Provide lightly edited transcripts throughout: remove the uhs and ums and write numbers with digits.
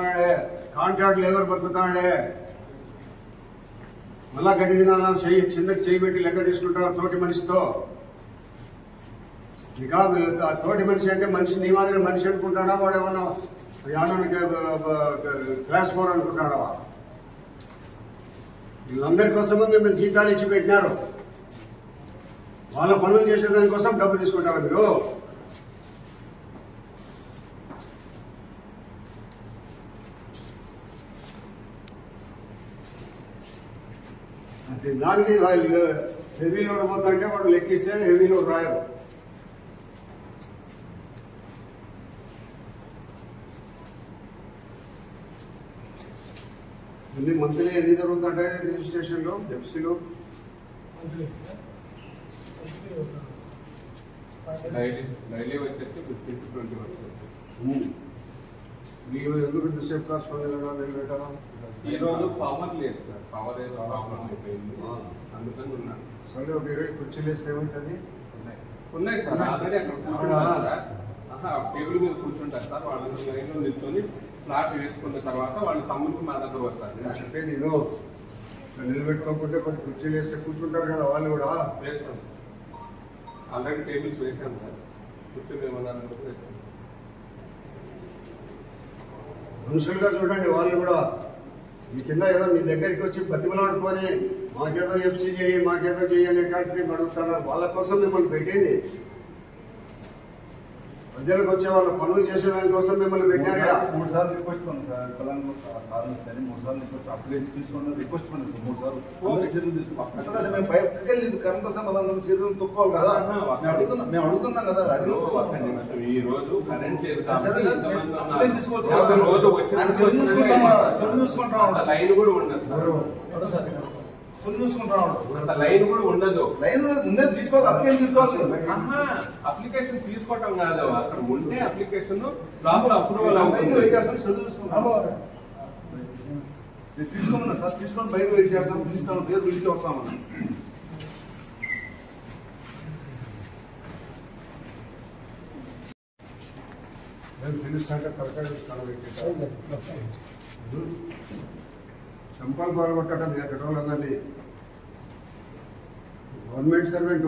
బతుకుతున్నాడే, contract labour బతుకుతున్నాడే. మళ్ళా గడ్డి దినాల చిన్నకి చేయి పెట్టి లెక్క తీసుకుంటాడు తోటి మనిషితో. ఇక తోటి మనిషి అంటే మనిషి నీ మాదిరి మనిషి అనుకుంటాడా, వాడు ఏమన్నా క్లాస్ 4 అనుకుంటాడా? వీళ్ళందరి కోసము మిమ్మల్ని జీతాలు ఇచ్చి పెట్టినారు. వాళ్ళ పనులు చేసేదానికోసం డబ్బు తీసుకుంటారు మీరు. దానికి వాళ్ళు హెవీ లోడ్ పోతుంటే వాడు లెక్కిస్తే హెవీ లోడ్ రాయరు. ఇన్ని మంత్లీ ఎన్ని జరుగుతుంటాయి రిజిస్ట్రేషన్లు, ఎఫ్సీలు? మీరు ఎందుకు సేఫ్ కాస్ట్ నిలబెట్టాలా? ఈ రోజు పవర్ లేదు సార్, పవర్ ఏదో ప్రాబ్లం అయిపోయింది, అందుకని ఉన్నాను. సరే, ఒక 20 కుర్చీలు వేస్తే ఏమవుతుంది? ఉన్నాయి సార్, ఆల్రెడీ అక్కడ కూర్చుంటారు సార్. టేబుల్ మీద కూర్చుంటారు సార్. వాళ్ళు లైన్లో నిల్చొని ఫ్లాట్ వేసుకున్న తర్వాత వాళ్ళు తమ్ముడికి మా దగ్గర వస్తారు. అంటే నేను నిలబెట్టుకోకపోతే కొన్ని కుర్చీలు వేస్తే కూర్చుంటారు కదా వాళ్ళు కూడా. వేస్తాం, ఆల్రెడీ టేబుల్స్ వేసాం సార్. కూర్చొని ఏమన్నారు వేస్తాం. మనుషులుగా చూడండి, వాళ్ళు కూడా మీ కింద ఏదో మీ దగ్గరికి వచ్చి బతిమలాడుకొని మాకేదో ఎఫ్సీ చేయి, మాకేదో చేయి అనేటువంటి అడుగుతున్నారు. వాళ్ళ కోసం మిమ్మల్ని పెట్టింది. ప్రజలకు వచ్చే వాళ్ళ పనులు చేసేదానికోసం మిమ్మల్ని పెట్టారు. 3 సార్లు రిక్వెస్ట్ పని సార్, తెలంగాణ 3 సార్లు రిక్వెస్ట్ అప్లికేషన్ తీసుకున్న రిక్వెస్ట్ పని సార్. 3 సార్లు చర్యలు తీసుకున్నాం. మేము బయటకు వెళ్ళి కరెంట్ సమాధానం చర్యలు తొక్కోవాలి కదా. మేము అడుగుతున్నాం కదా. ఈ రోజు కరెంట్ లైన్ కూడా ఉండదు సార్. లైన్ కూడా ఉండదు. లైన్ ముందే తీసుకోవాలి, అప్లికేషన్ తీసుకోవాలి. అప్లికేషన్ తీసుకోవటం కాదు, అక్కడ ఉంటే అప్లికేషన్ లోపల అప్రూవల్ అవుతుంది. తీసుకోమన్నా సార్, తీసుకొని బయట వెయిట్ చేస్తాం, పిలుస్తాను, పేరు పిలిచి వస్తామన్నా. పిలుస్తాంటే తరకాయ చంపాలు పాల్గొట్టడం ఎక్కడోళ్ళందరినీ. గవర్నమెంట్ సర్వెంట్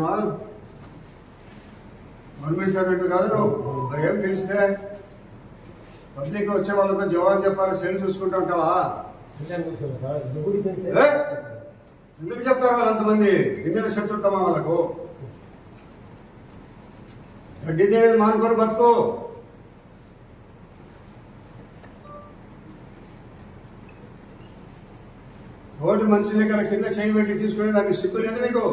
కాదు నువ్వు. ఏం తెలిస్తే పబ్లిక్ వచ్చే వాళ్ళతో జవాబు చెప్పాలి. సెల్ చూసుకుంటూ ఉంటావా? ఎందుకు చెప్తారు వాళ్ళంతమంది? ఇందులో శత్రుత్వమా వాళ్ళకు? గడ్డి దేవి మానుకొని బతుకు. తోటి మనిషి దగ్గర కింద చేయి పెట్టి తీసుకునే దానికి సిగ్గు లేదు మీకు?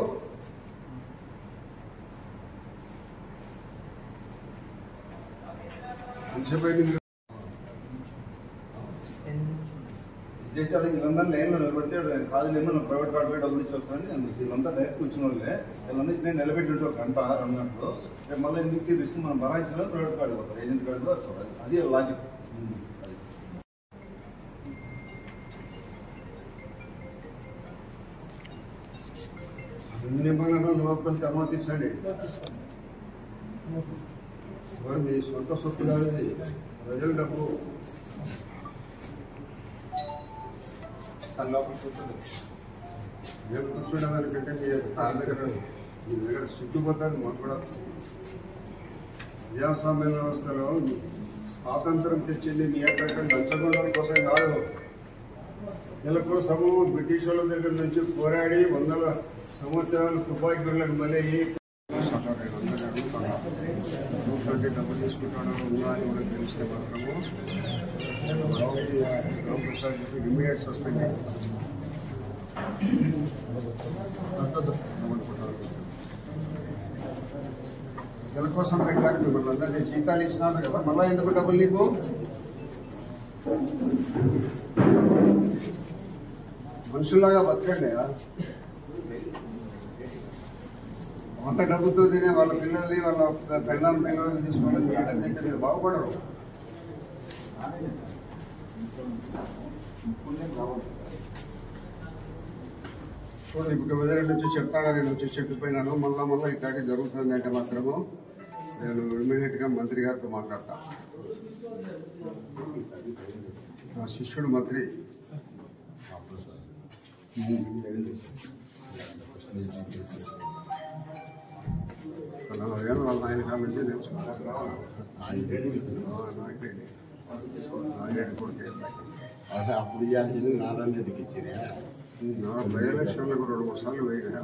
చేసేది వీళ్ళందరూ లైన్లో నిలబడితే కాదులేమో నేను ప్రైవేట్ కార్డు పోయి డబ్బులు ఇచ్చి వస్తానని వీళ్ళంతా డైరెక్ట్ వచ్చిన వాళ్ళే. వీళ్ళందరికీ నేను నిలబెట్టి ఒక గంట 2 గంటలు. రేపు మళ్ళీ ఎందుకు రిస్క్ మనం భరాయించిన ప్రైవేట్ కార్డు పోతారు, ఏజెంట్ కార్డు వస్తారు. అది లాజిక్. లోపలికి అనుమతించండి. మీ సొంత సొత్తు కాదు, ప్రజల డబ్బు. మేము కూర్చోడానికి మీ దగ్గర సిగ్గుపోతాను. మాకు కూడా ప్రజాస్వామ్య వ్యవస్థలో స్వాతంత్రం తెచ్చింది మీ ఎక్కడ లంచగొండల కోసం కాదు. వీళ్ళ కోసము బ్రిటిష్ వాళ్ళ దగ్గర నుంచి పోరాడి 100 సంవత్సరాలు తుపాకీ గుళ్ళకు మళ్ళీ డబ్బు తీసుకుంటాను ఉన్నా అని కూడా తెలిస్తే మాత్రము ఇమీడియట్ సస్పెండ్ చేస్తారు. ప్రజల కోసం పెట్టాలి. మిమ్మల్ని అందరినీ జీతాలు ఇచ్చినారు కదా, మళ్ళీ ఎందుకు డబ్బులు నీకు? మనుషుల్లాగా బతకండి. వాళ్ళ డబ్బుతో తినే వాళ్ళ పిల్లల్ని, వాళ్ళ పెళ్ళాం పిల్లల్ని తీసుకోవడం ఏంటంటే మీరు బాగుపడరు. చూడండి, ఇప్పుడు వెదరెడ్డి వచ్చి చెప్తాగా నేను వచ్చి చెప్పిపోయినాను. మళ్ళా ఇట్లాంటి జరుగుతుంది అంటే మాత్రము నేను ఇమీడియట్గా మంత్రి గారితో మాట్లాడతాను. నా శిష్యుడు మంత్రి ఏళ్ళు వాళ్ళ ఆయన కాబట్టి నేర్చుకున్నాను అప్పుడు ఇవ్వాల్సింది నారాయణ రెడ్డికి ఇచ్చారా బై ఎలక్షన్లకు 2-3 సార్లు పోయినా